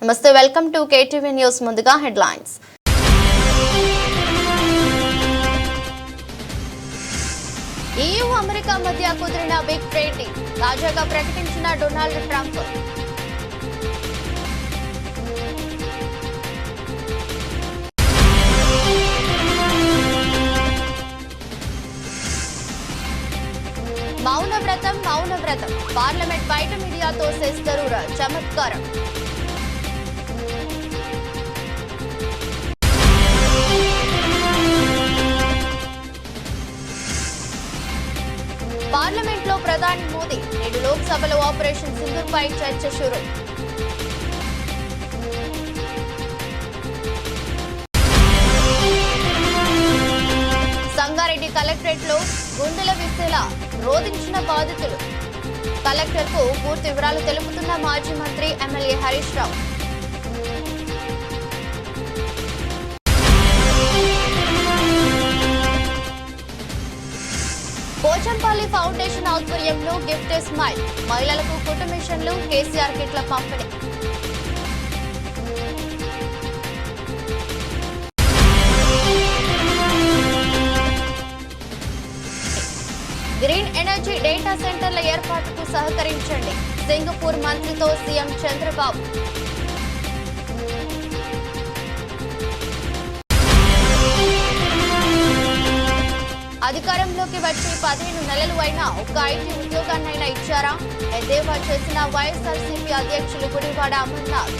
నమస్తే, welcome to KTV news. ముందుగా headlines. EU America మధ్య కుదిరిన బిగ్ ట్రేడ్ డీల్ తాజాగా ప్రకటించిన డొనాల్డ్ ట్రంప్. మౌనవ్రతం పార్లమెంట్ బయట మీడియాతో చేస్తారు చమత్కారం. పార్లమెంట్ లో ప్రధాని మోదీ నేడు లోక్సభలో ఆపరేషన్ సింధూర్ పై చర్చ షురు. సంగారెడ్డి కలెక్టరేట్ లో గుండెల విసేలా రోధించిన బాధితులు. కలెక్టర్ కు పూర్తి వివరాలు తెలుపుతున్న మాజీ మంత్రి ఎమ్మెల్యే హరీష్ రావు. పోచంపల్లి ఫౌండేషన్ ఆధ్వర్యంలో గిఫ్ట్ స్మైల్ మహిళలకు కుటుంబ మిషన్లు, కేసీఆర్ కిట్ల పంపిణీ. గ్రీన్ ఎనర్జీ డేటా సెంటర్ల ఏర్పాటుకు సహకరించండి సింగపూర్ మంత్రితో సీఎం చంద్రబాబు. అధికారంలోకి వచ్చి 15 నెలలు అయినా ఒక్క ఐటీ ఉద్యోగాన్నైనా ఇచ్చారా? ఎద్దేవా చేసిన వైఎస్ఆర్సీపీ అధ్యక్షులు గుడివాడ అమర్నాథ్.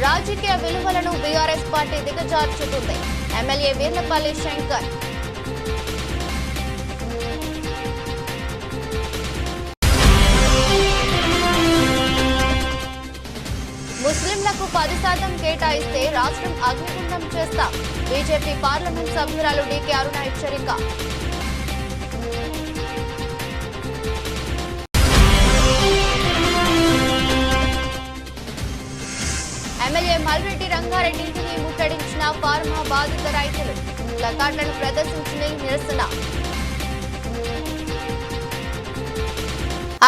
రాజకీయ విలువలను బీఆర్ఎస్ పార్టీ దిగజార్చుతుంది ఎమ్మెల్యే వీర్లపల్లి శంకర్. ముస్లింలకు 10% కేటాయిస్తే రాష్ట్రం అగ్నిగుండం చేస్తా బీజేపీ పార్లమెంట్ సభ్యురాలు డీకే అరుణ హెచ్చరిక. ఎమ్మెల్యే మల్రెడ్డి రంగారెడ్డి ఇంటిని ముట్టడించిన ఫార్మా బాధిత రైతులు ప్లకార్డులను ప్రదర్శించిన నిరసన.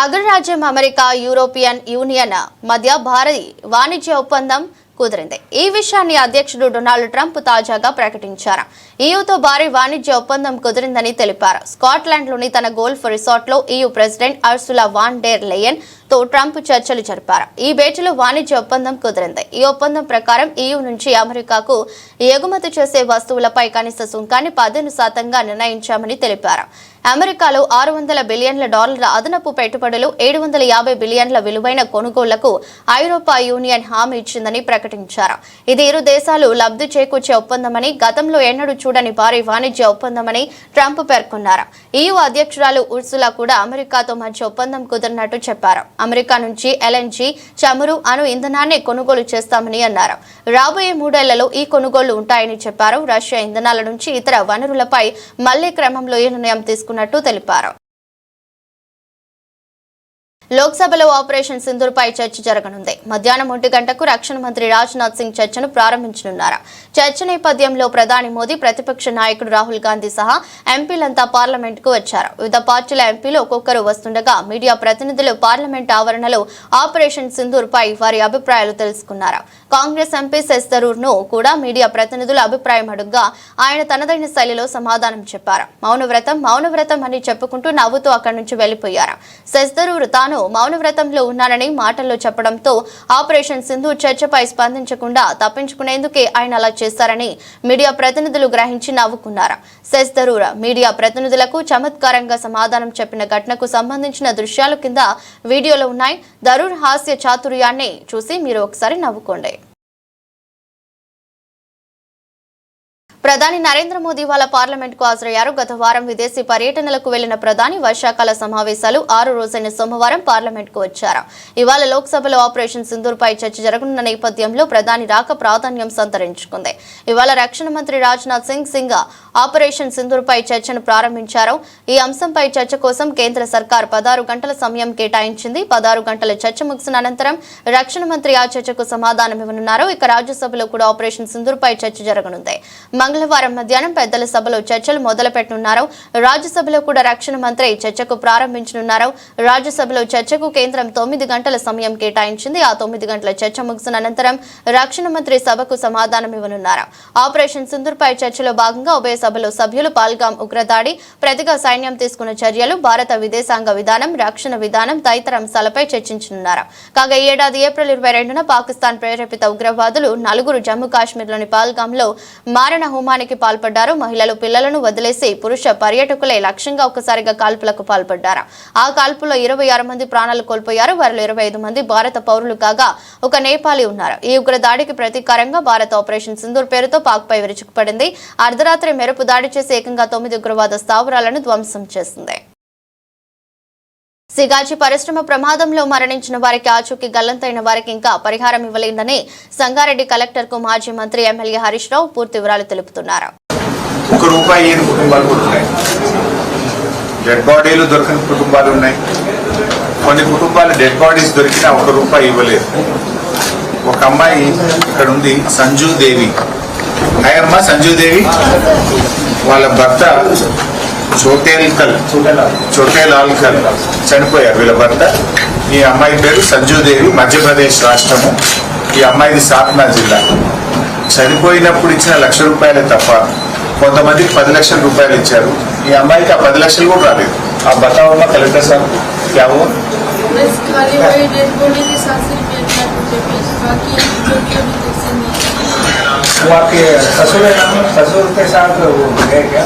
అగ్రరాజ్యం అమెరికా యూరోపియన్ యూనియన్ మధ్య భారీ వాణిజ్య ఒప్పందం కుదిరింది. ఈ విషయాన్ని అధ్యక్షుడు డొనాల్డ్ ట్రంప్ తాజాగా ప్రకటించారు. ఈయూతో భారీ వాణిజ్య ఒప్పందం కుదిరిందని తెలిపారు. స్కాట్లాండ్లోని తన గోల్ఫ్ రిసార్ట్లో EU president Ursula von der Leyen తో ట్రంప్ చర్చలు జరిపారు. ఈ భేటీలో వాణిజ్య ఒప్పందం కుదిరింది. ఈ ఒప్పందం ప్రకారం EU నుంచి అమెరికాకు ఎగుమతి చేసే వస్తువులపై కనీస సుంకాన్ని 15% నిర్ణయించామని తెలిపారు. అమెరికాలో $600 బిలియన్ల అదనపు పెట్టుబడులు, 750 బిలియన్ల విలువైన కొనుగోళ్లకు ఐరోపా యూనియన్ హామీ ఇచ్చిందని ప్రకటించారు. ఇది ఇరు దేశాలు లబ్ధి చేకూర్చే ఒప్పందమని, గతంలో ఎన్నడూ చూడని భారీ వాణిజ్య ఒప్పందమని ట్రంప్ పేర్కొన్నారు. EU అధ్యక్షురాలు ఉర్సులా కూడా అమెరికాతో మంచి ఒప్పందం కుదిరినట్టు చెప్పారు. అమెరికా నుంచి LNG, చమురు, అణు ఇంధనాన్ని కొనుగోలు చేస్తామని అన్నారు. రాబోయే 3 ఏళ్లలో ఈ కొనుగోళ్లు ఉంటాయని చెప్పారు. రష్యా ఇంధనాల నుంచి ఇతర వనరులపై మళ్లీ క్రమంలో ఈ నిర్ణయం తీసుకున్నట్టు తెలిపారు. లోక్సభలో ఆపరేషన్ సింధూర్ పై చర్చ జరగనుంది. మధ్యాహ్నం 1 గంటకు రక్షణ మంత్రి రాజ్నాథ్ సింగ్ చర్చను ప్రారంభించనున్నారు. చర్చ నేపథ్యంలో ప్రధాని మోదీ, ప్రతిపక్ష నాయకుడు రాహుల్ గాంధీ సహా ఎంపీలంతా పార్లమెంట్ కు వచ్చారు. వివిధ పార్టీల ఎంపీలు ఒక్కొక్కరు వస్తుండగా మీడియా ప్రతినిధులు పార్లమెంట్ ఆవరణలో ఆపరేషన్ సింధూర్ పై వారి అభిప్రాయాలు తెలుసుకున్నారు. కాంగ్రెస్ ఎంపీ శశి థరూర్ ను కూడా మీడియా ప్రతినిధుల అభిప్రాయం అడుగ్గా ఆయన తనదైన శైలిలో సమాధానం చెప్పారు. మౌనవ్రతం అని చెప్పుకుంటూ నవ్వుతూ అక్కడి నుంచి వెళ్లిపోయారు. శశి థరూర్ తాను మౌనవ్రతంలో ఉన్నానని మాటల్లో చెప్పడంతో ఆపరేషన్ సింధూర్ చర్చపై స్పందించకుండా తప్పించుకునేందుకే ఆయన అలా చేశారని మీడియా ప్రతినిధులు గ్రహించి నవ్వుకున్నారు. శశి థరూర్ మీడియా ప్రతినిధులకు చమత్కారంగా సమాధానం చెప్పిన ఘటనకు సంబంధించిన దృశ్యాలు కింద వీడియోలో ఉన్నాయి. థరూర్ హాస్య చాతుర్యాన్ని చూసి మీరు ఒకసారి నవ్వుకోండి. ప్రధాని నరేంద్ర మోదీ వాళ్ళ పార్లమెంట్ కు హాజరయ్యారు. గత వారం విదేశీ పర్యటనలకు వెళ్లిన ప్రధాని వర్షాకాల సమావేశాలు 6 రోజైన సోమవారం పార్లమెంట్ కు వచ్చారు. ఇవాళ లోక్సభలో ఆపరేషన్ సింధూర్ పై చర్చ జరగనున్న నేపథ్యంలో ప్రధాని రాక ప్రాధాన్యం సంతరించుకుంది. ఇవాళ రక్షణ మంత్రి రాజ్నాథ్ సింగ్ ఆపరేషన్ సింధూర్ పై చర్చను ప్రారంభించారు. ఈ అంశంపై చర్చ కోసం కేంద్ర సర్కార్ 16 గంటల సమయం కేటాయించింది. 16 గంటల చర్చ ముగిసిన అనంతరం రక్షణ మంత్రి ఆ చర్చకు సమాధానం ఇవ్వనున్నారు. ఇక రాజ్యసభలో కూడా ఆపరేషన్ సింధూర్ పై చర్చ జరగనుంది. మంగళవారం మధ్యాహ్నం పెద్దల సభలో చర్చలు మొదలుపెట్టనున్నారు. రాజ్యసభలో కూడా రక్షణ మంత్రి చర్చకు ప్రారంభించనున్నారు. రాజ్యసభలో చర్చకు కేంద్రం 9 గంటల సమయం కేటాయించింది. ఆ 9 గంటల చర్చ ముగిసిన అనంతరం రక్షణ మంత్రి సభకు సమాధానం ఇవ్వనున్నారు. ఆపరేషన్ సింధూర్ పై చర్చలో భాగంగా ఉభయ సభలో సభ్యులు పహల్గామ్ ఉగ్రదాడి, ప్రతిగా సైన్యం తీసుకున్న చర్యలు, భారత విదేశాంగ విధానం, రక్షణ విధానం తదితర అంశాలపై చర్చించనున్నారు. కాగా ఈ ఏడాది ఏప్రిల్ 22న పాకిస్తాన్ ప్రేరేపిత ఉగ్రవాదులు 4 జమ్మూ కాశ్మీర్లోని పహల్గామ్లో మారణ హోమానికి పాల్పడ్డారు. మహిళలు, పిల్లలను వదిలేసి పురుష పర్యాటకులే లక్ష్యంగా ఒక్కసారిగా కాల్పులకు పాల్పడ్డారు. ఆ కాల్పుల్లో 26 మంది ప్రాణాలు కోల్పోయారు. వారిలో 25 మంది భారత పౌరులు కాగా ఒక నేపాలీ ఉన్నారు. ఈ ఉగ్రదాడికి ప్రతీకారంగా భారత్ ఆపరేషన్ సింధూర్ పేరుతో పాక్పై విరుచుకుపడింది. అర్ధరాత్రి మెరుపు దాడి చేసి ఏకంగా 9 ఉగ్రవాద స్థావరాలను ధ్వంసం చేసింది. సిగాచి పరిశ్రమ ప్రమాదంలో మరణించిన వారికి ఆచూకీ గల్లంతైన వారికి ఇంకా పరిహారం ఇవ్వలేదని సంగారెడ్డి కలెక్టర్ కు మాజీ మంత్రి ఎమ్మెల్యే హరీష్ రావు పూర్తి వివరాలు తెలుపుతున్నారు. ₹1 కుటుంబాలు కూడా ఉన్నాయి. డెడ్ బాడీలు దొరికిన కుటుంబాలు ఉన్నాయి. కొన్ని కుటుంబాలు డెడ్ బాడీస్ దొరికినా ₹1 ఇవ్వలేదు. ఒక అమ్మాయి ఇక్కడ ఉంది, సంజూదేవి. అయ్యమ్మ సంజూదేవి వాళ్ళ భర్త చోటేలాల్కర్ చనిపోయారు. వీళ్ళ భర్త. ఈ అమ్మాయి పేరు సంజూదేవి, మధ్యప్రదేశ్ రాష్ట్రము. ఈ అమ్మాయిది సాత్నా జిల్లా. చనిపోయినప్పుడు ఇచ్చిన ₹1,00,000 తప్ప కొంతమందికి ₹10 లక్షలు ఇచ్చారు. ఈ అమ్మాయికి ఆ 10 లక్షలు కూడా రాలేదు. ఆ బతావమ్మ కలెక్టర్ సార్ క్యా హువా? आपके ससुर के साथ वो है क्या?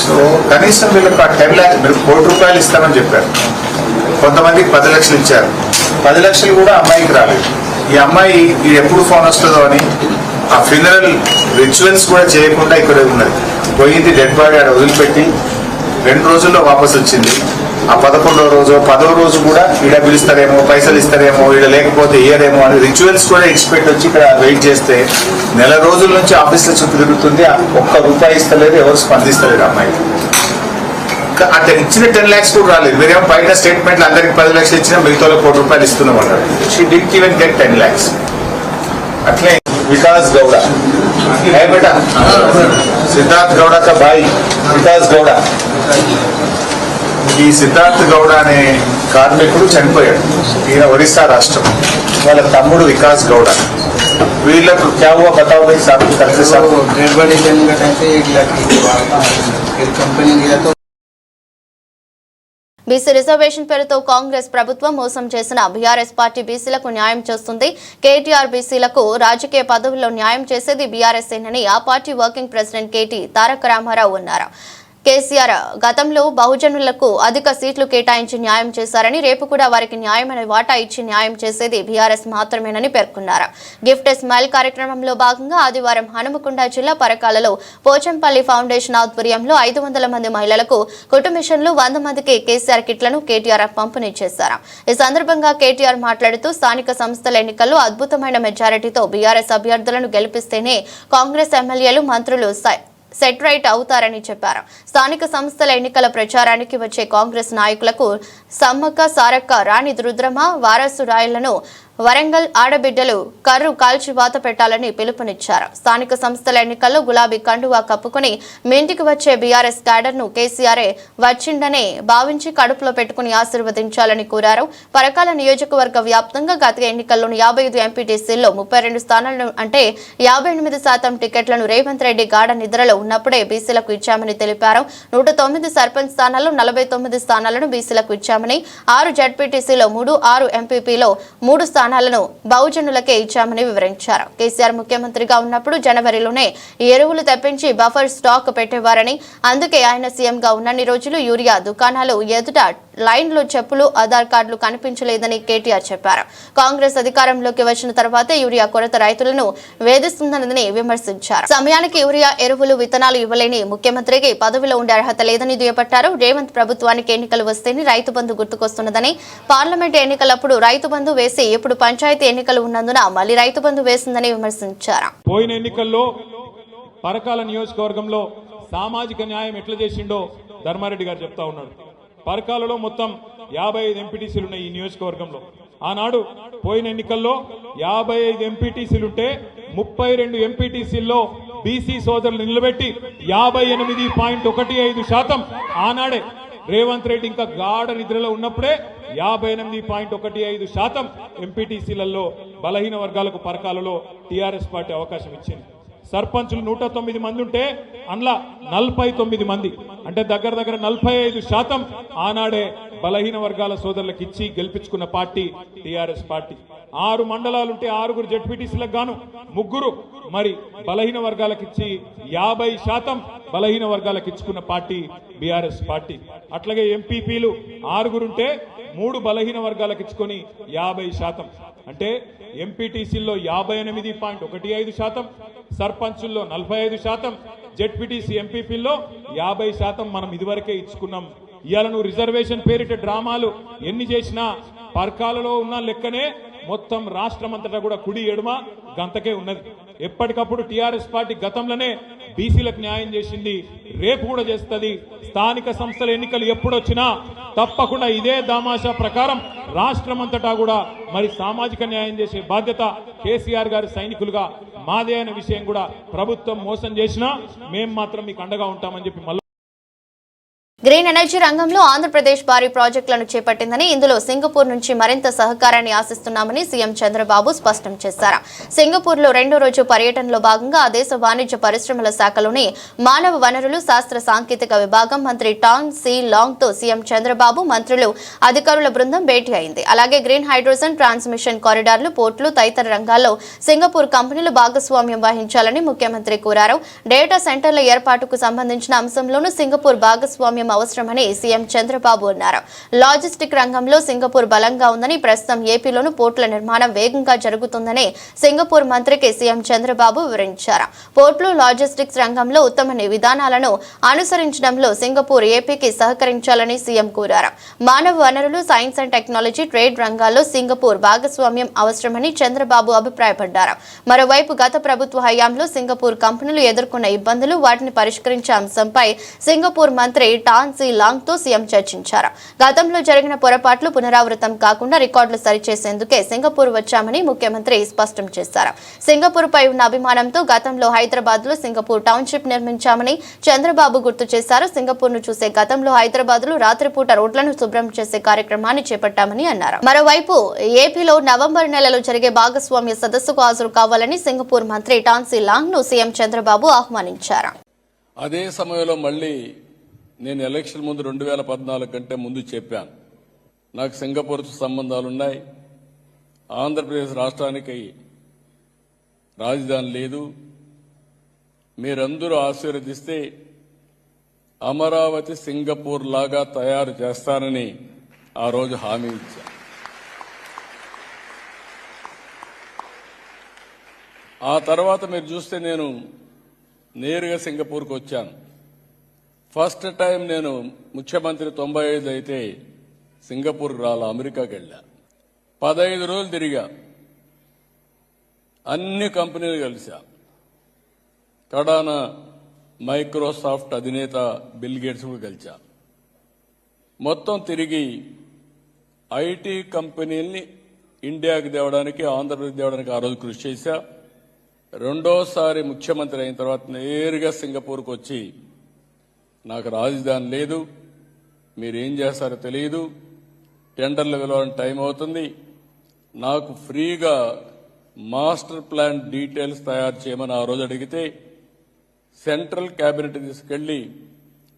సో కనీసం వీళ్ళకి ₹10 లక్షలు, మీరు ₹1,00,000 ఇస్తామని చెప్పారు. కొంతమందికి 10 లక్షలు ఇచ్చారు. 10 లక్షలు కూడా అమ్మాయికి రాలేదు. ఈ అమ్మాయి ఇది ఎప్పుడు ఫోన్ వస్తుందో అని ఆ ఫ్యూనరల్ రిచువల్స్ కూడా చేయకుండా ఇక్కడ ఉన్నది. పోయింది, డెడ్ బాడీ ఆడ వదిలిపెట్టి 2 రోజుల్లో వాపసు వచ్చింది. ఆ 11వ రోజు 10వ రోజు కూడా ఈడ పిలుస్తారేమో, పైసలు ఇస్తారేమో, ఈడ లేకపోతే ఇయ్యరేమో అని రిచువల్స్ కూడా ఇచ్చిపెట్టి వచ్చి ఇక్కడ వెయిట్ చేస్తే నెల రోజుల నుంచి ఆఫీస్లో చుట్టూ తిరుగుతుంది. ₹1 ఇస్తలేదు, ఎవరు స్పందిస్తలేదు అమ్మాయి. అంటే ఇచ్చిన 10 lakhs కూడా రాలేదు. మీరేమో బయట స్టేట్మెంట్లు అందరికి 10 లక్షలు ఇచ్చినా మిగతా ₹1 ఇస్తున్నాం అన్నారు. She did even get 10 lakhs. అట్లే వికాస్ గౌడ है बेटा, సిద్ధార్థ్ గౌడ का भाई వికాస్ గౌడ. ఈ సిద్ధార్థ్ గౌడ అనే కార్మికుడు చనిపోయాడు. ఈయన ఒరిస్సా రాష్ట్రం. వాళ్ళ తమ్ముడు వికాస్ గౌడ. వీళ్ళకు क्या हुआ बताओ भाई साहब, कलेक्टर साहब? डेड बॉडी लेने का टाइम पे 1 लाख की कंपनी गया तो బీసీ రిజర్వేషన్ పేరుతో కాంగ్రెస్ ప్రభుత్వం మోసం చేసిన బీఆర్ఎస్ పార్టీ బీసీలకు న్యాయం చేస్తుంది. కేటీఆర్ బీసీలకు రాజకీయ పదవుల్లో న్యాయం చేసేది బీఆర్ఎస్ ఏనని ఆ పార్టీ వర్కింగ్ ప్రెసిడెంట్ కేటీ తారక రామారావు అన్నారు. కేసీఆర్ గతంలో బహుజనులకు అధిక సీట్లు కేటాయించి న్యాయం చేశారని, రేపు కూడా వారికి న్యాయమైన వాటా ఇచ్చి న్యాయం చేసేది బీఆర్ఎస్ మాత్రమేనని పేర్కొన్నారు. గిఫ్ట్ స్మైల్ కార్యక్రమంలో భాగంగా ఆదివారం హనుమకొండ జిల్లా పరకాలలో పోచంపల్లి ఫౌండేషన్ ఆధ్వర్యంలో 500 మంది మహిళలకు కుటుంబిషన్లు, 100 మందికి కేసీఆర్ కిట్లను కేటీఆర్ పంపిణీ చేశారు. ఈ సందర్భంగా కేటీఆర్ మాట్లాడుతూ స్థానిక సంస్థల ఎన్నికల్లో అద్భుతమైన మెజారిటీతో బీఆర్ఎస్ అభ్యర్థులను గెలిపిస్తేనే కాంగ్రెస్ ఎమ్మెల్యేలు, మంత్రులు సెట్ రైట్ అవుతారని చెప్పారు. స్థానిక సంస్థల ఎన్నికల ప్రచారానికి వచ్చే కాంగ్రెస్ నాయకులకు సమ్మక్క సారక్క, రాణి రుద్రమ, వారసు రాయలను వరంగల్ ఆడబిడ్డలు కర్రు కాల్చి వాత పెట్టాలని పిలుపునిచ్చారు. స్థానిక సంస్థల ఎన్నికల్లో గులాబీ కండువా కప్పుకుని మీ ఇంటికి వచ్చే బీఆర్ఎస్ క్యాడర్ ను కేసీఆరే వచ్చిండనే భావించి కడుపులో పెట్టుకుని ఆశీర్వదించాలని కోరారు. పరకాల నియోజకవర్గ వ్యాప్తంగా గత ఎన్నికల్లోని 55 ఎంపీటీసీల్లో 32 స్థానాలను అంటే 58% టికెట్లను రేవంత్ రెడ్డి గాఢ నిద్రలో ఉన్నప్పుడే బీసీలకు ఇచ్చామని తెలిపారు. 109 సర్పంచ్ స్థానాల్లో 49 స్థానాలను బీసీలకు ఇచ్చామని, 6 జడ్పీటీసీలో 3, 6 ఎంపీపీలో 3 స్థానాలను బహుజనులకే ఇచ్చామని వివరించారు. కేసీఆర్ ముఖ్యమంత్రిగా ఉన్నప్పుడు జనవరిలోనే ఎరువులు తెప్పించి బఫర్ స్టాక్ పెట్టేవారని, అందుకే ఆయన సీఎంగా ఉన్నన్ని రోజులు యూరియా దుకాణాలు ఎదుట లైన్లో చెప్పులు, ఆధార్ కార్డులు కనిపించలేదని కేటీఆర్ చెప్పారు. కాంగ్రెస్ అధికారంలోకి వచ్చిన తర్వాతే యూరియా కొరత రైతులను వేధిస్తుందని విమర్శించారు. సమయానికి యూరియా ఎరువులు, విత్తనాలు ఇవ్వలేని ముఖ్యమంత్రికి పదవిలో ఉండే అర్హత లేదని దుయ్యబట్టారు. రేవంత్ ప్రభుత్వానికి ఎన్నికలు వస్తేనే రైతు బంధు గుర్తుకొస్తున్నదని, పార్లమెంట్ ఎన్నికలప్పుడు రైతు బంధు వేసి ఇప్పుడు పంచాయతీ ఎన్నికలు ఉన్నందున మళ్లీ రైతు బంధు వేసిందని విమర్శించారు. పోయిన ఎన్నికల్లో పరకాల నియోజకవర్గంలో సామాజిక న్యాయం ఎట్లా చేసిండో ధర్మారెడ్డి గారు చెప్తా ఉన్నాడు. పరకాలలో మొత్తం 55 ఎంపీటీసీలు ఉన్నాయి ఈ నియోజకవర్గంలో. ఆనాడు పోయిన ఎన్నికల్లో 55 ఎంపీటీసీలుంటే 32 ఎంపీటీసీల్లో బీసీ సోదరులు నిలబెట్టి 58.15% ఆనాడే రేవంత్ రెడ్డి ఇంకా గాఢ నిద్రలో ఉన్నప్పుడే 58.15% ఎంపీటీసీలలో బలహీన వర్గాలకు పరకాలలో టీఆర్ఎస్ పార్టీ అవకాశం ఇచ్చింది. సర్పంచులు 109 మంది ఉంటే అందులో 49 మంది అంటే దగ్గర 45% ఆనాడే బలహీన వర్గాల సోదరులకు ఇచ్చి గెలిపించుకున్న పార్టీ టీఆర్ఎస్ పార్టీ. 6 మండలాలుంటే 6 జెడ్పీటీసీలకు గాను 3 మరి బలహీన వర్గాలకు ఇచ్చి 50% బలహీన వర్గాలకు ఇచ్చుకున్న పార్టీ బీఆర్ఎస్ పార్టీ. అట్లాగే ఎంపీపీలు 6 ఉంటే 3 బలహీన వర్గాలకు ఇచ్చుకొని 50%. అంటే ఎంపీటీసీల్లో 58.15%, సర్పంచుల్లో 45%, జెడ్పీటీసీ ఎంపీపీల్లో 50% మనం ఇదివరకే ఇచ్చుకున్నాం. ఇవాళ నువ్వు రిజర్వేషన్ పేరిట డ్రామాలు ఎన్ని చేసినా పర్కాలలో ఉన్న లెక్కనే మొత్తం రాష్ట్రం అంతటా కూడా కుడి ఎడుమ గంతకే ఉన్నది. ఎప్పటికప్పుడు టీఆర్ఎస్ పార్టీ గతంలోనే బీసీలకు న్యాయం చేసింది, రేపు కూడా చేస్తుంది. స్థానిక సంస్థల ఎన్నికలు ఎప్పుడొచ్చినా తప్పకుండా ఇదే దామాషా ప్రకారం రాష్ట్రం అంతటా కూడా మరి సామాజిక న్యాయం చేసే బాధ్యత కేసీఆర్ గారి సైనికులుగా మాదే అనే విషయం కూడా ప్రభుత్వం మోసం చేసినా మేం మాత్రం మీకు అండగా ఉంటామని చెప్పి మళ్ళీ గ్రీన్ ఎనర్జీ రంగంలో ఆంధ్రప్రదేశ్ భారీ ప్రాజెక్టులను చేపట్టిందని, ఇందులో సింగపూర్ నుంచి మరింత సహకారాన్ని ఆశిస్తున్నామని సీఎం చంద్రబాబు స్పష్టం చేశారు. సింగపూర్లో 2వ రోజు పర్యటనలో భాగంగా ఆ దేశ వాణిజ్య పరిశ్రమల శాఖలోని మానవ వనరులు శాస్త్ర సాంకేతిక విభాగం మంత్రి టాంగ్ సి లాంగ్ తో సీఎం చంద్రబాబు, మంత్రులు, అధికారుల బృందం భేటీ అయింది. అలాగే గ్రీన్ హైడ్రోజన్, ట్రాన్స్మిషన్ కారిడార్లు, పోర్టులు తదితర రంగాల్లో సింగపూర్ కంపెనీలు భాగస్వామ్యం వహించాలని ముఖ్యమంత్రి కోరారు. డేటా సెంటర్ల ఏర్పాటుకు సంబంధించిన అంశంలోనూ సింగపూర్ భాగస్వామ్యం అవసరమని సీఎం చంద్రబాబు అన్నారు. లాజిస్టిక్ రంగంలో సింగపూర్ బలంగా ఉందని, ప్రస్తుతం ఏపీలోను పోర్టుల నిర్మాణం వేగంగా జరుగుతుందని సింగపూర్ మంత్రికి సీఎం చంద్రబాబు వివరించారు. పోర్టులు, లాజిస్టిక్స్ రంగంలో ఉత్తమ విధానాలను అనుసరించడంలో సింగపూర్ ఏపీకి సహకరించాలని సీఎం కోరారు. మానవ వనరులు, సైన్స్ అండ్ టెక్నాలజీ, ట్రేడ్ రంగాల్లో సింగపూర్ భాగస్వామ్యం అవసరమని చంద్రబాబు అభిప్రాయపడ్డారు. మరోవైపు గత ప్రభుత్వ హయాంలో సింగపూర్ కంపెనీలు ఎదుర్కొన్న ఇబ్బందులు, వాటిని పరిష్కరించే అంశంపై సింగపూర్ మంత్రి టాంగ్ సి లాంగ్ తో సీఎం చర్చించారు. గతంలో జరిగిన పొరపాట్లు పునరావృతం కాకుండా రికార్డులు సరిచేసేందుకే సింగపూర్ వచ్చామని ముఖ్యమంత్రి స్పష్టం చేశారు. సింగపూర్ పై ఉన్న అభిమానంతో గతంలో హైదరాబాద్ లో సింగపూర్ టౌన్షిప్ నిర్మించామని చంద్రబాబు గుర్తు చేశారు. సింగపూర్ ను చూసే గతంలో హైదరాబాద్ లో రాత్రిపూట రోడ్లను శుభ్రం చేసే కార్యక్రమాన్ని చేపట్టామని అన్నారు. మరోవైపు ఏపీలో నవంబర్ నెలలో జరిగే భాగస్వామ్య సదస్సుకు హాజరు కావాలని సింగపూర్ మంత్రి టాంగ్ సి లాంగ్ ను సీఎం చంద్రబాబు ఆహ్వానించారు. అదే సమయంలో మళ్ళీ నేను ఎలక్షన్ ముందు 2014 కంటే ముందు చెప్పాను, నాకు సింగపూర్తో సంబంధాలున్నాయి, ఆంధ్రప్రదేశ్ రాష్ట్రానికి రాజధాని లేదు, మీరందరూ ఆశీర్వదిస్తే అమరావతి సింగపూర్ లాగా తయారు చేస్తానని ఆ రోజు హామీ ఇచ్చాను. ఆ తర్వాత మీరు చూస్తే నేను నేరుగా సింగపూర్కి వచ్చాను. ఫస్ట్ టైం నేను ముఖ్యమంత్రి 95 అయితే సింగపూర్కి రాలా, అమెరికాకి వెళ్ళా. 15 రోజులు తిరిగా, అన్ని కంపెనీలు కలిసా. కడాన మైక్రోసాఫ్ట్ అధినేత బిల్ గేట్స్ కూడా కలిసా. మొత్తం తిరిగి ఐటీ కంపెనీల్ని ఇండియాకి తేవడానికి, ఆంధ్రప్రదేశ్ తేవడానికి ఆ రోజు కృషి చేశా. రెండోసారి ముఖ్యమంత్రి అయిన తర్వాత నేరుగా సింగపూర్కి వచ్చి నాకు రాజధాని లేదు, మీరేం చేస్తారో తెలియదు, టెండర్లు వెళ్ళడానికి టైం అవుతుంది, నాకు ఫ్రీగా మాస్టర్ ప్లాన్ డీటెయిల్స్ తయారు చేయమని ఆ రోజు అడిగితే సెంట్రల్ క్యాబినెట్ తీసుకెళ్లి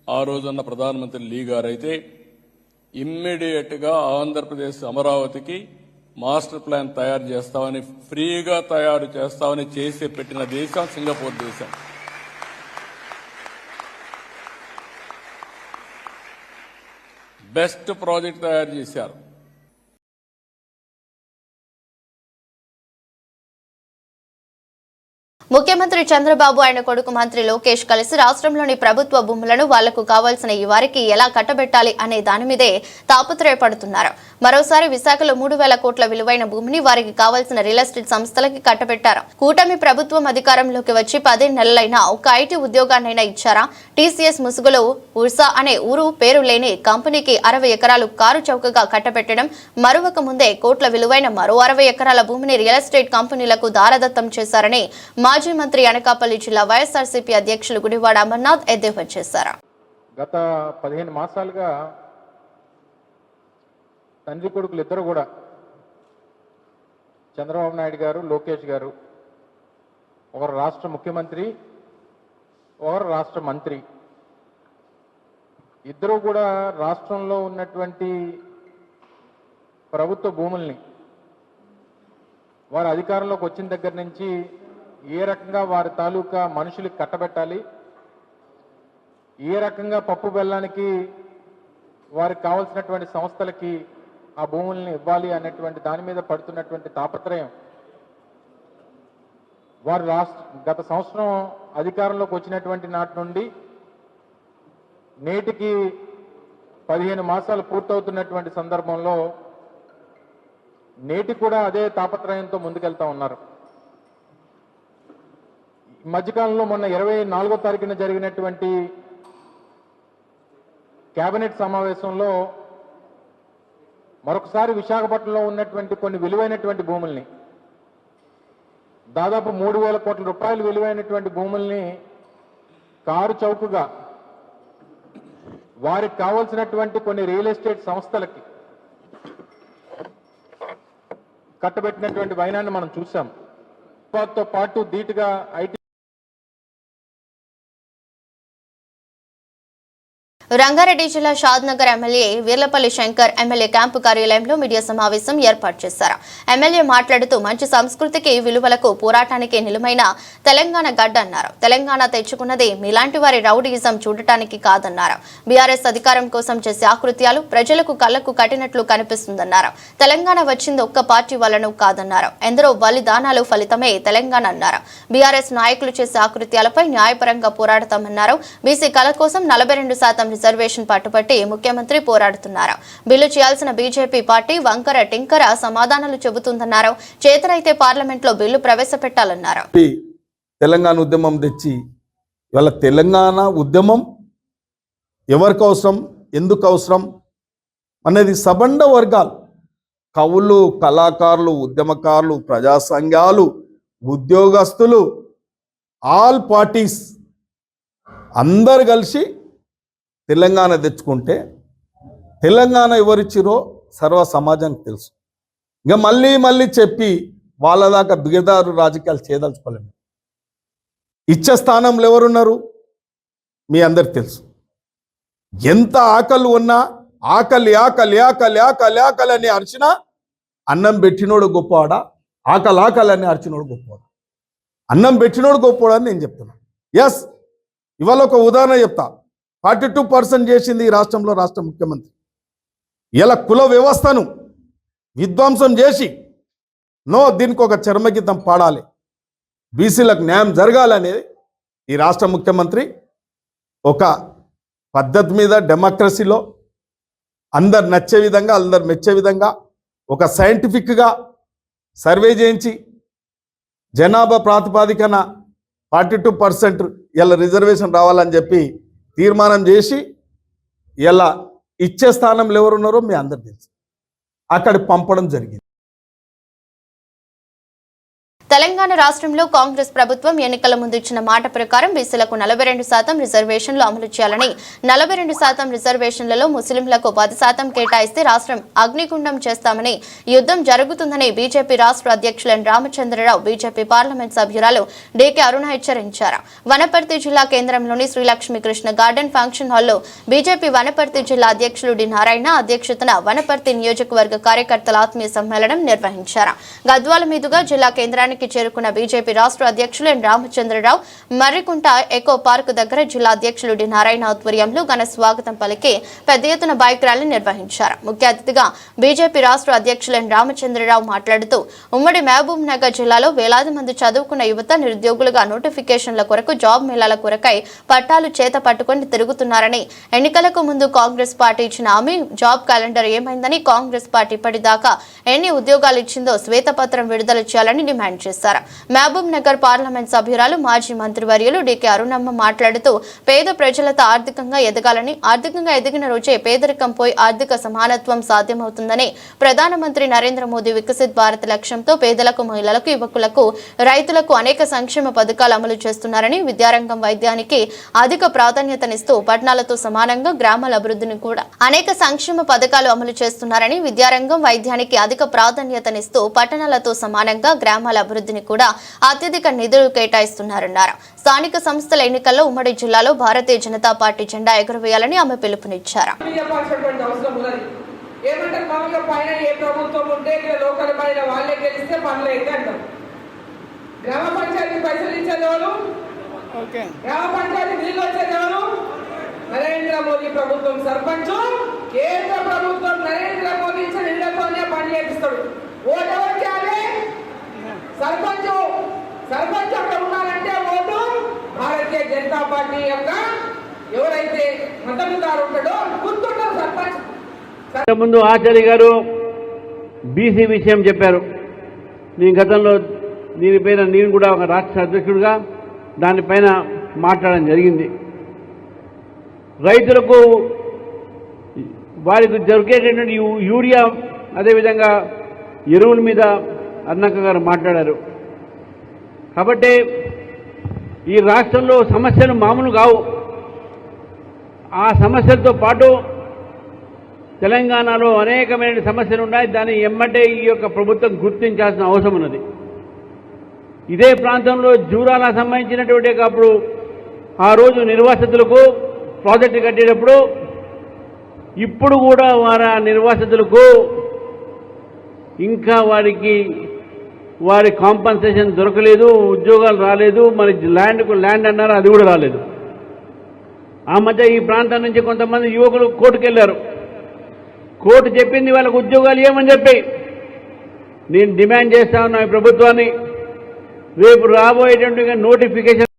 ఆ రోజున్న ప్రధానమంత్రి లీ గారైతే ఇమ్మీడియట్ గా ఆంధ్రప్రదేశ్ అమరావతికి మాస్టర్ ప్లాన్ తయారు చేస్తామని, ఫ్రీగా తయారు చేస్తామని చేసి పెట్టిన దేశం సింగపూర్ దేశం. బెస్ట్ ప్రాజెక్ట్ తయారు చేశారు. ముఖ్యమంత్రి చంద్రబాబు ఆయన కొడుకు మంత్రి లోకేష్ కలిసి రాష్ట్రంలోని ప్రభుత్వ భూములను వాళ్లకు కావాల్సిన ఈ వారికి ఎలా కట్టబెట్టాలి అనే దాని మీదే తాపత్రయపడుతున్నారు. మరోసారి విశాఖలో 3,000 కోట్ల విలువైన భూమిని వారికి కావాల్సిన రియల్ ఎస్టేట్ సంస్థలకి కట్టబెట్టారు. కూటమి ప్రభుత్వం అధికారంలోకి వచ్చి 10 నెలలైనా ఒక్క ఐటీ ఉద్యోగాన్నైనా ఇచ్చారా? టీసీఎస్ ముసుగులో ఉర్సా అనే ఊరు పేరు లేని కంపెనీకి 60 ఎకరాలు కారు చౌకగా కట్టబెట్టడం, మరొక ముందే కోట్ల విలువైన మరో 60 ఎకరాల భూమిని రియల్ ఎస్టేట్ కంపెనీలకు దారదత్తం చేశారని మాజీ మంత్రి అనకాపల్లి జిల్లా వైఎస్ఆర్సీపీ అధ్యక్షులు గుడివాడ అమర్నాథ్ ఎద్దేవా చేశారు. గత 15 మాసాలుగా తండ్రి కొడుకులు ఇద్దరు కూడా చంద్రబాబు నాయుడు గారు, లోకేష్ గారు, ఒకరు రాష్ట్ర ముఖ్యమంత్రి, ఒకరు రాష్ట్ర మంత్రి, ఇద్దరు కూడా రాష్ట్రంలో ఉన్నటువంటి ప్రభుత్వ భూముల్ని వారు అధికారంలోకి వచ్చిన దగ్గర నుంచి ఏ రకంగా వారి తాలూకా మనుషులకు కట్టబెట్టాలి, ఏ రకంగా పప్పు బెల్లానికి వారికి కావాల్సినటువంటి సంస్థలకి ఆ భూముల్ని ఇవ్వాలి అనేటువంటి దాని మీద పడుతున్నటువంటి తాపత్రయం వారు గత సంవత్సరం అధికారంలోకి వచ్చినటువంటి నాటి నుండి నేటికి 15 మాసాలు పూర్తవుతున్నటువంటి సందర్భంలో నేటి కూడా అదే తాపత్రయంతో ముందుకెళ్తా ఉన్నారు. మధ్యకాలంలో మొన్న 24వ తారీఖున జరిగినటువంటి కేబినెట్ సమావేశంలో మరొకసారి విశాఖపట్నంలో ఉన్నటువంటి కొన్ని విలువైనటువంటి భూముల్ని, దాదాపు 3,000 కోట్ల రూపాయలు విలువైనటువంటి భూముల్ని కారు చౌకగా వారికి కావాల్సినటువంటి కొన్ని రియల్ ఎస్టేట్ సంస్థలకి కట్టబెట్టినటువంటి వైనాన్ని మనం చూసాం. వాటితో పాటు ధీటుగా ఐటీ రంగారెడ్డి జిల్లా Shadnagar MLA Veerlapalli Shankar MLA camp కార్యాలయంలో మీడియా సమావేశం ఏర్పాటు చేశారు. ఎమ్మెల్యే మాట్లాడుతూ మంచి సంస్కృతికి, విలువలకు, పోరాటానికి నిలుమైన తెలంగాణ గడ్డ అన్నారు. తెలంగాణ తెచ్చుకున్నది మీలాంటి వారి రౌడీయిజం చూడటానికి కాదన్నారు. బీఆర్ఎస్ అధికారం కోసం చేసే ఆకృత్యాలు ప్రజలకు కళ్లకు కట్టినట్లు కనిపిస్తుందన్నారు. తెలంగాణ వచ్చింది ఒక్క పార్టీ వలన కాదన్నారు. ఎందరో బలిదానాలు ఫలితమే తెలంగాణ అన్నారు. బీఆర్ఎస్ నాయకులు చేసే ఆకృత్యాలపై న్యాయపరంగా పోరాడతామన్నారు. బీసీ కళ కోసం 42% రిజర్వేషన్ పట్టుబట్టి ముఖ్యమంత్రి పోరాడుతున్నారు. బిల్లు చేయాల్సిన బీజేపీ పార్టీ వంకర టింకర సమాధానాలు చెబుతుందన్నారు. చేతనైతే పార్లమెంట్లో బిల్లు ప్రవేశపెట్టాలన్నారు. తెలంగాణ ఉద్యమం తెచ్చి ఇవాళ తెలంగాణ ఉద్యమం ఎవరికి అవసరం, ఎందుకు అవసరం అనేది సబండ వర్గాలు, కవులు, కళాకారులు, ఉద్యమకారులు, ప్రజా సంఘాలు, ఉద్యోగస్తులు, ఆల్ పార్టీస్ అందరు కలిసి తెలంగాణ తెచ్చుకుంటే తెలంగాణ ఎవరిచ్చిరో సర్వ సమాజానికి తెలుసు. ఇంకా మళ్ళీ చెప్పి వాళ్ళ దాకా దిగదారు రాజకీయాలు చేయదలుచుకోలేము. ఇచ్చే స్థానంలో ఎవరున్నారు మీ అందరికి తెలుసు. ఎంత ఆకలి ఉన్నా ఆకలి ఆకలి ఆకలి ఆకలి ఆకలి అని అరిచినా అన్నం పెట్టినోడు గొప్పవాడా, ఆకలి అని అరిచినోడు గొప్పవాడా? అన్నం పెట్టినోడు గొప్పవాడని నేను చెప్తున్నాను. ఎస్, ఇవాళ ఒక ఉదాహరణ చెప్తా. 42% చేసింది ఈ రాష్ట్రంలో రాష్ట్ర ముఖ్యమంత్రి. ఇలా కుల వ్యవస్థను విధ్వంసం చేసి దీనికి ఒక చర్మగీతం పాడాలి, బీసీలకు న్యాయం జరగాలనేది ఈ రాష్ట్ర ముఖ్యమంత్రి ఒక పద్ధతి మీద, డెమోక్రసీలో అందరు నచ్చే విధంగా, అందరు మెచ్చే విధంగా ఒక సైంటిఫిక్గా సర్వే చేయించి జనాభా ప్రాతిపాదికన 42% ఇలా రిజర్వేషన్ రావాలని చెప్పి తీర్మానం చేసి ఇలా ఇచ్చే స్థానంలో ఎవరున్నారో మీ అందరు తెలుసు. అక్కడ పంపడం జరిగింది. తెలంగాణ రాష్ట్రంలో కాంగ్రెస్ ప్రభుత్వం ఎన్నికల ముందు ఇచ్చిన మాట ప్రకారం బీసీలకు 42% రిజర్వేషన్లు అమలు చేయాలని, 42% రిజర్వేషన్లలో ముస్లింలకు 10% కేటాయిస్తే రాష్ట్రం అగ్నిగుండం చేస్తామని, యుద్ధం జరుగుతుందని బీజేపీ రాష్ట్ర అధ్యక్షులు ఎన్ రామచంద్రరావు, బీజేపీ పార్లమెంట్ సభ్యురాలు డీకే అరుణ హెచ్చరించారు. వనపర్తి జిల్లా కేంద్రంలోని శ్రీలక్ష్మీ కృష్ణ గార్డెన్ ఫంక్షన్ హాల్లో బీజేపీ వనపర్తి జిల్లా అధ్యక్షులు డి నారాయణ అధ్యక్షతన వనపర్తి నియోజకవర్గ కార్యకర్తల ఆత్మీయ సమ్మేళనం నిర్వహించారు. గద్వాల మీదుగా జిల్లా కేంద్రానికి పట్టణానికి చేరుకున్న బీజేపీ రాష్ట్ర అధ్యక్షులు ఎన్ రామచంద్రరావు మర్రికుంట ఎకో పార్క్ దగ్గర జిల్లా అధ్యక్షులు డి నారాయణ ఆధ్వర్యంలో ఘన స్వాగతం పలికి పెద్ద ఎత్తున బైక్ ర్యాలీ నిర్వహించారు. ముఖ్య అతిథిగా బీజేపీ రాష్ట్ర అధ్యక్షులు ఎన్ రామచంద్రరావు మాట్లాడుతూ ఉమ్మడి మహబూబ్ నగర్ జిల్లాలో వేలాది మంది చదువుకున్న యువత నిరుద్యోగులుగా నోటిఫికేషన్ల కొరకు జాబ్ మేళాల కొరకై పట్టాలు చేత పట్టుకుని తిరుగుతున్నారని, ఎన్నికలకు ముందు కాంగ్రెస్ పార్టీ ఇచ్చిన హామీ జాబ్ క్యాలెండర్ ఏమైందని, కాంగ్రెస్ పార్టీ ఇప్పటిదాకా ఎన్ని ఉద్యోగాలు ఇచ్చిందో శ్వేతపత్రం విడుదల చేయాలని డిమాండ్ చేశారు. మహబూబ్ నగర్ పార్లమెంట్ సభ్యురాలు మాజీ మంత్రివర్యులు డికే అరుణమ్మ మాట్లాడుతూ పేద ప్రజలతో ఆర్థికంగా ఎదగాలని, ఆర్థికంగా ఎదిగిన రోజే పేదరికం పోయి ఆర్థిక సమానత్వం సాధ్యమవుతుందని, ప్రధానమంత్రి నరేంద్ర మోదీ వికసిత్ భారత్ లక్ష్యంతో పేదలకు, మహిళలకు, యువకులకు, రైతులకు అనేక సంక్షేమ పథకాలు అమలు చేస్తున్నారని, విద్యారంగం వైద్యానికి అధిక ప్రాధాన్యతనిస్తూ పట్టణాలతో సమానంగా గ్రామాల అభివృద్ధిని కూడా అనేక సంక్షేమ పథకాలు అమలు చేస్తున్నారని, విద్యారంగం వైద్యానికి అధిక ప్రాధాన్యతనిస్తూ పట్టణాలతో సమానంగా గ్రామాల అభివృద్ధిని కూడా అత్యధిక నిధులు కేటాయిస్తున్నారన్నారు. స్థానిక సంస్థల ఎన్నికల్లో ఉమ్మడి జిల్లాలో భారతీయ జనతా పార్టీ జెండా ఎగురవేయాలని ఆమె పిలుపునిచ్చారు. గ్రామ పంచాయతీ పైసలు ఇచ్చేదేవారు, గ్రామ పంచాయతీ నీళ్ళు వచ్చేదేవారు నరేంద్ర మోదీ ప్రభుత్వం. సర్పంచ్ కేంద్ర ప్రభుత్వం నరేంద్ర మోదీ ఇచ్చిన నీళ్లతోనే పని చేపిస్తాడు. ఓటు ఎవరు చేయాలి? సర్పంచ్. సర్పంచ్ అక్కడ ఉన్నారంటే ఓటు భారతీయ జనతా పార్టీ యొక్క ఎవరైతే మద్దతుదారు ఉంటాడో గుర్తుంటారు సర్పంచ్. ముందు ఆచార్య గారు బీసీ విషయం చెప్పారు. నేను గతంలో దీనిపైన నేను కూడా ఒక రాష్ట్ర అధ్యక్షుడిగా దానిపైన మాట్లాడడం జరిగింది. రైతులకు వారికి దొరికేటటువంటి యూరియా అదేవిధంగా ఎరువుల మీద అన్నక్క గారు మాట్లాడారు. కాబట్టి ఈ రాష్ట్రంలో సమస్యలు మామూలు కావు. ఆ సమస్యలతో పాటు తెలంగాణలో అనేకమైన సమస్యలు ఉన్నాయి. దాన్ని ఎమ్మటే ఈ యొక్క ప్రభుత్వం గుర్తించాల్సిన అవసరం ఉన్నది. ఇదే ప్రాంతంలో జూరాల సంబంధించినటువంటి అప్పుడు ఆ రోజు నిర్వాసితులకు ప్రాజెక్టు కట్టేటప్పుడు ఇప్పుడు కూడా వారి నిర్వాసితులకు ఇంకా వారి కాంపన్సేషన్ దొరకలేదు, ఉద్యోగాలు రాలేదు, మరి ల్యాండ్ అన్నారు అది కూడా రాలేదు. ఆ మధ్య ఈ ప్రాంతం నుంచి కొంతమంది యువకులు కోర్టుకు వెళ్ళారు. కోర్టు చెప్పింది వాళ్ళకు ఉద్యోగాలు ఇవ్వమని చెప్పి. నేను డిమాండ్ చేస్తా ఉన్నా ఈ ప్రభుత్వాన్ని, రేపు రాబోయేటువంటి నోటిఫికేషన్.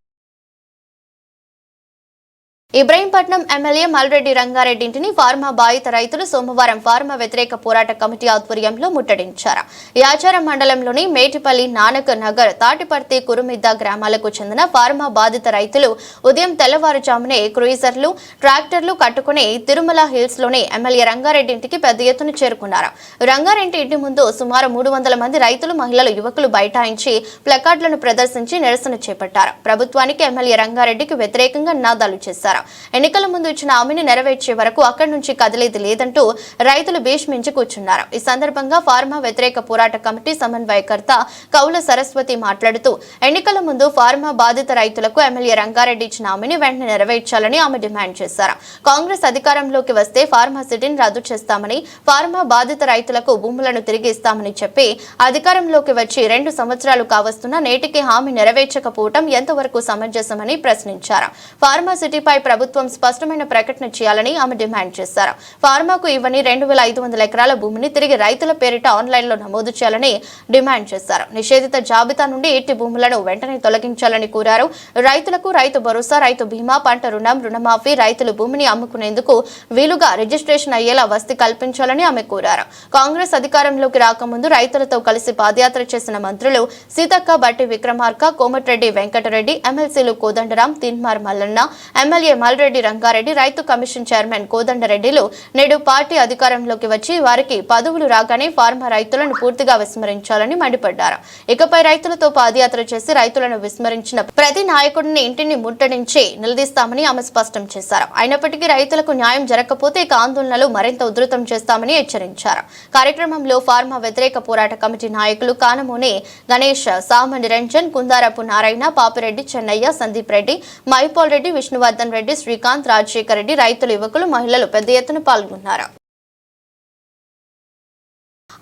ఇబ్రహీంపట్నం ఎమ్మెల్యే మల్రెడ్డి రంగారెడ్డి ఇంటిని ఫార్మా బాధిత రైతులు సోమవారం ఫార్మా వ్యతిరేక పోరాట కమిటీ ఆధ్వర్యంలో ముట్టడించారు. యాచారం మండలంలోని మేటిపల్లి, నానక్ నగర్, తాటిపర్తి, కురుమిద్ద గ్రామాలకు చెందిన ఫార్మా బాధిత రైతులు ఉదయం తెల్లవారుజామునే క్రూయిజర్లు, ట్రాక్టర్లు కట్టుకుని తిరుమల హిల్స్ లోని ఎమ్మెల్యే రంగారెడ్డి ఇంటికి పెద్ద ఎత్తున చేరుకున్నారు. రంగారెడ్డి ఇంటి ముందు సుమారు 300 మంది రైతులు, మహిళలు, యువకులు బైఠాయించి ప్లకార్డులను ప్రదర్శించి నిరసన చేపట్టారు. ప్రభుత్వానికి, ఎమ్మెల్యే రంగారెడ్డికి వ్యతిరేకంగా నినాదాలు చేశారు. ఎన్నికల ముందు ఇచ్చిన హామీని నెరవేర్చే వరకు అక్కడి నుంచి కదిలేది లేదంటూ రైతులు భీష్మించి కూర్చున్నారు. ఈ సందర్భంగా ఫార్మా వ్యతిరేక పోరాట కమిటీ సమన్వయకర్త కౌల సరస్వతి మాట్లాడుతూ ఎన్నికల ముందు ఫార్మా బాధిత రైతులకు ఎమ్మెల్యే రంగారెడ్డి ఇచ్చిన హామీని వెంటనే నెరవేర్చాలని ఆమె డిమాండ్ చేశారు. కాంగ్రెస్ అధికారంలోకి వస్తే ఫార్మా సిటీని రద్దు చేస్తామని, ఫార్మా బాధిత రైతులకు భూములను తిరిగి ఇస్తామని చెప్పి అధికారంలోకి వచ్చి 2 సంవత్సరాలు కావస్తున్నా నేటికి హామీ నెరవేర్చకపోవడం ఎంతవరకు సమంజసమని ప్రశ్నించారు. ఫార్మా సిటీపై ప్రభుత్వం స్పష్టమైన ప్రకటన చేయాలని ఆమె డిమాండ్ చేశారు. ఫార్మాకు ఇవ్వని 2500 ఎకరాల భూమిని తిరిగి రైతుల పేరిట ఆన్లైన్లో నమోదు చేయాలని డిమాండ్ చేశారు. నిషేధిత జాబితా నుండి ఇట్టి భూములను వెంటనే తొలగించాలని కోరారు. రైతులకు రైతు భరోసా, రైతు బీమా, పంట రుణం, రుణమాఫీ, రైతులు భూమిని అమ్ముకునేందుకు వీలుగా రిజిస్ట్రేషన్ అయ్యేలా వసతి కల్పించాలని ఆమె కోరారు. కాంగ్రెస్ అధికారంలోకి రాకముందు రైతులతో కలిసి పాదయాత్ర చేసిన మంత్రులు సీతక్క, బట్టి విక్రమార్క, కోమటిరెడ్డి వెంకటరెడ్డి, ఎమ్మెల్సీలు కోదండరాం, తిన్మార్ మల్లన్న, ఎమ్మెల్యే మల్రెడ్డి రంగారెడ్డి, రైతు కమిషన్ చైర్మన్ కోదండరెడ్డిలు నేడు పార్టీ అధికారంలోకి వచ్చి వారికి పదవులు రాగానే ఫార్మా రైతులను పూర్తిగా విస్మరించాలని మండిపడ్డారు. ఇకపై రైతులతో పాదయాత్ర చేసి రైతులను విస్మరించిన ప్రతి నాయకుడిని ఇంటిని ముట్టడించి నిలదీస్తామని ఆమె స్పష్టం చేశారు. అయినప్పటికీ రైతులకు న్యాయం జరగకపోతే ఇక ఆందోళనలు మరింత ఉధృతం చేస్తామని హెచ్చరించారు. కార్యక్రమంలో ఫార్మా వ్యతిరేక పోరాట కమిటీ నాయకులు కానమూని గణేష్, సామ నిరంజన్, కుందారపు నారాయణ, పాపిరెడ్డి, చెన్నయ్య, సందీప్ రెడ్డి, మైపాల్ రెడ్డి, విష్ణువర్ధన్ రెడ్డి, శ్రీకాంత్, రాజశేఖర్ రెడ్డి, రైతులు, యువకులు, మహిళలు పెద్ద ఎత్తున పాల్గొన్నారు.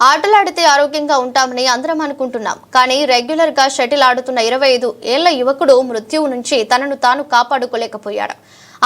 ఆటలాడితే ఆరోగ్యంగా ఉంటామని అందరం అనుకుంటున్నాం. కానీ రెగ్యులర్ గా షటిల్ ఆడుతున్న 25 ఏళ్ల యువకుడు మృత్యువు నుంచి తనను తాను కాపాడుకోలేకపోయాడు.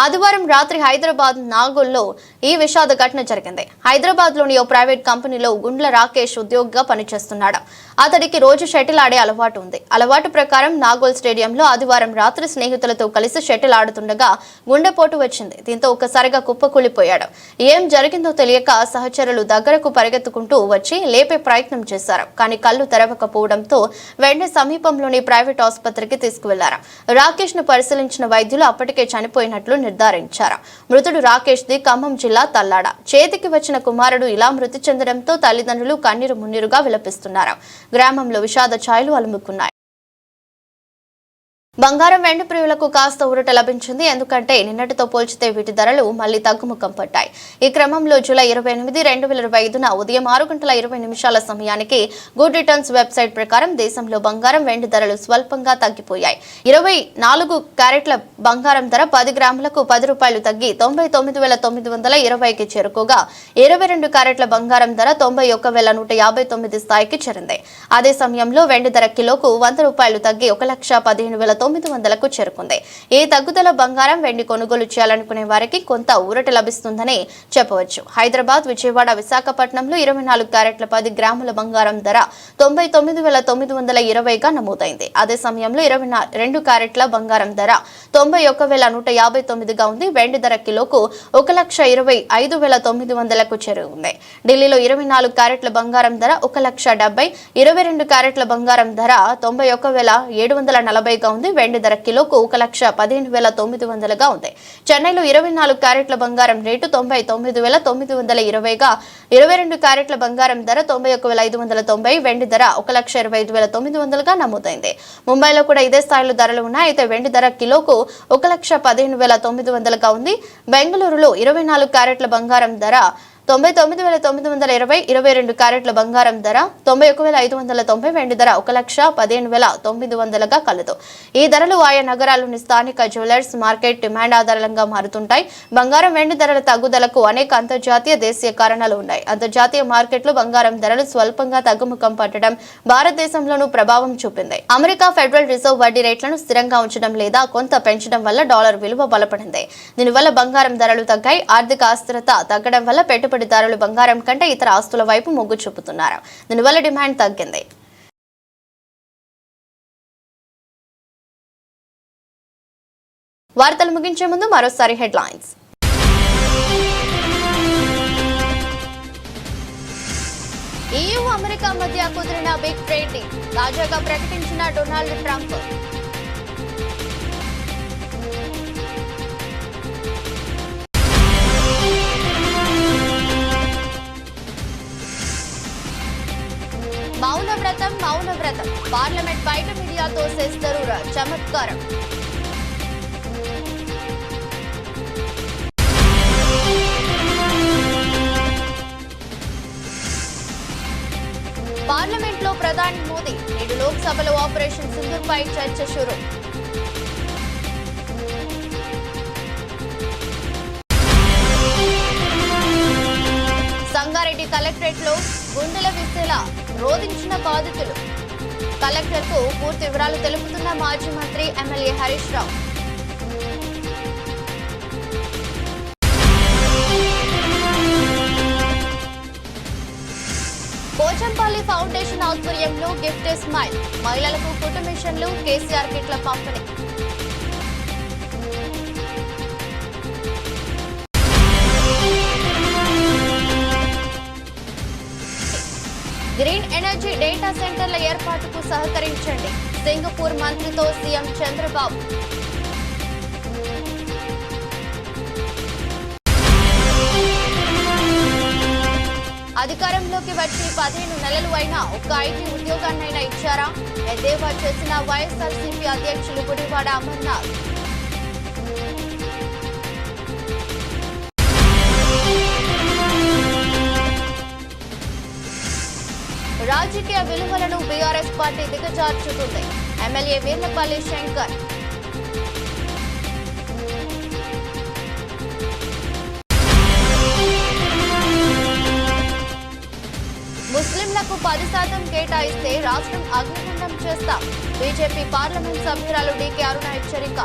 ఆదివారం రాత్రి హైదరాబాద్ నాగోల్లో ఈ విషాద ఘటన జరిగింది. హైదరాబాద్ లోని ఓ ప్రైవేట్ కంపెనీలో గుండ్ల రాకేష్ ఉద్యోగిగా పనిచేస్తున్నాడు. అతడికి రోజు షటిల్ ఆడే అలవాటు ఉంది. అలవాటు ప్రకారం నాగోల్ స్టేడియంలో ఆదివారం రాత్రి స్నేహితులతో కలిసి షటిల్ ఆడుతుండగా గుండెపోటు వచ్చింది. దీంతో ఒక్కసారిగా కుప్పకూలిపోయాడు. ఏం జరిగిందో తెలియక సహచరులు దగ్గరకు పరిగెత్తుకుంటూ వచ్చి లేపే ప్రయత్నం చేశారు. కానీ కళ్ళు తెరవకపోవడంతో వెంటనే సమీపంలోని ప్రైవేట్ ఆసుపత్రికి తీసుకువెళ్లారు. రాకేష్ ను పరిశీలించిన వైద్యులు అప్పటికే చనిపోయినట్లు నిర్ధారించారు. మృతుడు రాకేష్ ది ఖమ్మం జిల్లా తల్లాడ. చేతికి వచ్చిన కుమారుడు ఇలా మృతి చెందడంతో తల్లిదండ్రులు కన్నీరు మున్నీరుగా విలపిస్తున్నారు. గ్రామంలో విషాద ఛాయలు అలుముకున్నాయి. బంగారం వెండి ప్రియులకు కాస్త ఊరట లభించింది. ఎందుకంటే నిన్నటితో పోల్చితే వీటి ధరలు మళ్లీ తగ్గుముఖం పట్టాయి. ఈ క్రమంలో జూలై 28, 2025న ఉదయం 6:20 సమయానికి గుడ్ రిటర్న్స్ వెబ్సైట్ ప్రకారం దేశంలో బంగారం వెండి ధరలు స్వల్పంగా తగ్గిపోయాయి. 24 క్యారెట్ల బంగారం ధర 10 గ్రాములకు ₹10 తగ్గి 99,920కి చేరుకోగా 22 క్యారెట్ల బంగారం ధర 91,159 స్థాయికి చేరింది. అదే సమయంలో వెండి ధర కిలోకు ₹100 తగ్గి 1,15,900కు చేరుకుంది. ఈ తగ్గుదల బంగారం వెండి కొనుగోలు చేయాలనుకునే వారికి కొంత ఊరట లభిస్తుందని చెప్పవచ్చు. హైదరాబాద్, విజయవాడ, విశాఖపట్నంలో 24 క్యారెట్ల 10 గ్రాముల బంగారం ధర 99,920గా నమోదైంది. అదే సమయంలో 22 క్యారెట్ల బంగారం ధర 91,159గా ఉంది. వెండి ధర కిలోకు 1,25,900కు చేరుకుంది. ఢిల్లీలో 24 క్యారెట్ల బంగారం ధర 1,70,000, 22 క్యారెట్ల బంగారం ధర 91,740గా ఉంది. వెండి ధర కిలోకు 1,15,900గా ఉంది. చెన్నైలో 24 క్యారెట్ల బంగారం రేటు 99,920గా, 22 క్యారెట్ల బంగారం ధర 91,590, వెండి ధర 1,25,900గా నమోదైంది. ముంబైలో కూడా ఇదే స్థాయిలో ధరలు ఉన్నాయి. అయితే వెండి ధర కిలోకు 1,15,900గా ఉంది. బెంగళూరులో 24 క్యారెట్ల బంగారం ధర 99,920, 22 క్యారెట్ల బంగారం ధర 91,590, వెండి ధర 1,15,900గా కలదు. ఈ ధరలు ఆయా నగరాల్లోని స్థానిక జ్యువెలర్స్ మార్కెట్ డిమాండ్ ఆధారంగా మారుతుంటాయి. బంగారం వెండి ధరల తగ్గుదలకు అనేక అంతర్జాతీయ, దేశీయ కారణాలు ఉన్నాయి. అంతర్జాతీయ మార్కెట్లో బంగారం ధరలు స్వల్పంగా తగ్గుముఖం పట్టడం భారతదేశంలోనూ ప్రభావం చూపింది. అమెరికా ఫెడరల్ రిజర్వ్ వడ్డీ రేట్లను స్థిరంగా ఉంచడం లేదా కొంత పెంచడం వల్ల డాలర్ విలువ బలపడింది. దీనివల్ల బంగారం ధరలు తగ్గాయి. ఆర్థిక అస్థిరత తగ్గడం వల్ల పెట్టుబడిదారులు బంగారం కంటే ఇతర ఆస్తుల వైపు మొగ్గు చూపుతున్నారు. దీనివల్ల డిమాండ్ తగ్గింది. వార్తలు ముగించే ముందు మరోసారి హెడ్లైన్స్. EU, అమెరికా మధ్య కుదిరిన బిగ్ ట్రేడ్ డీల్ తాజాగా ప్రకటించిన డొనాల్డ్ ట్రంప్. మౌనవ్రతం పార్లమెంట్ బయట మీడియాతో చేస్తారు చమత్కారం. పార్లమెంట్ లో ప్రధాని మోదీ నేడు లోక్సభలో ఆపరేషన్ సింధూర్ పై చర్చ షురు. సంగారెడ్డి కలెక్టరేట్ లో గుండెల విసేలా రోధించిన బాధితులు. కలెక్టర్ కు పూర్తి వివరాలు తెలుపుతున్న మాజీ మంత్రి ఎమ్మెల్యే హరీష్ రావు. పోచంపల్లి ఫౌండేషన్ ఆధ్వర్యంలో గిఫ్ట్ స్మైల్ మహిళలకు కుటుంబ మిషన్లు, కేసీఆర్ కిట్ల పంపిణీ. గ్రీన్ ఎనర్జీ డేటా సెంటర్ల ఏర్పాటుకు సహకరించండి. సింగపూర్ మంత్రితో సీఎం చంద్రబాబు. అధికారంలోకి వచ్చి 15 నెలలు అయినా ఒక్క ఐటీ ఉద్యోగాన్నైనా ఇచ్చారా? ఎద్దేవా చేసిన వైఎస్ఆర్సీపీ అధ్యక్షులు గుడివాడ అమర్నాథ్. రాజకీయ విలువలను బీఆర్ఎస్ పార్టీ దిగజార్చుతుంది. ఎమ్మెల్యే వీర్లపల్లి శంకర్. ముస్లిం గిరిజనులకు 10% కేటాయిస్తే రాష్ట్రం అగ్నిగుండం చేస్తాం. బీజేపీ పార్లమెంట్ సభ్యురాలు డీకే అరుణ హెచ్చరిక.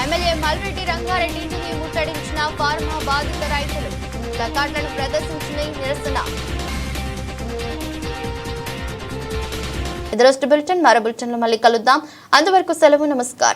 ఎమ్మెల్యే మల్రెడ్డి రంగారెడ్డి ఇంటిని ముట్టడించిన ఫార్మా బాధిత రైతులు ప్లకార్డులను ప్రదర్శించిన నిరసన. ఇది రోజు బులెటిన్. మరో బులెటిన్లో మళ్ళీ కలుద్దాం. అంతవరకు సెలవు. నమస్కారం.